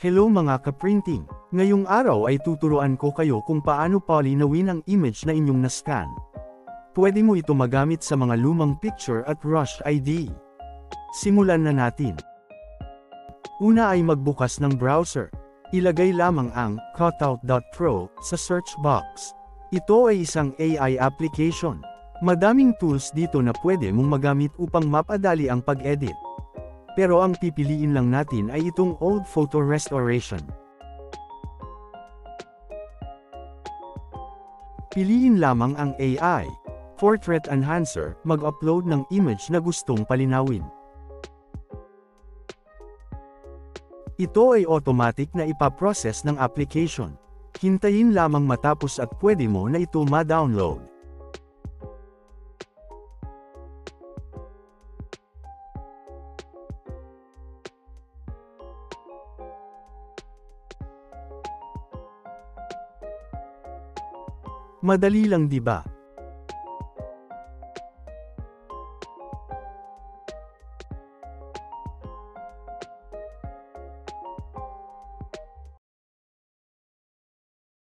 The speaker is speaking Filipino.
Hello mga ka-printing! Ngayong araw ay tuturuan ko kayo kung paano palinawin ang image na inyong na-scan. Pwede mo ito magamit sa mga lumang picture at Rush ID. Simulan na natin. Una ay magbukas ng browser. Ilagay lamang ang Cutout.pro sa search box. Ito ay isang AI application. Madaming tools dito na pwede mong magamit upang mapadali ang pag-edit. Pero ang pipiliin lang natin ay itong Old Photo Restoration. Piliin lamang ang AI Portrait Enhancer, mag-upload ng image na gustong palinawin. Ito ay automatic na ipaprocess ng application. Hintayin lamang matapos at pwede mo na ito ma-download. Madali lang 'di ba?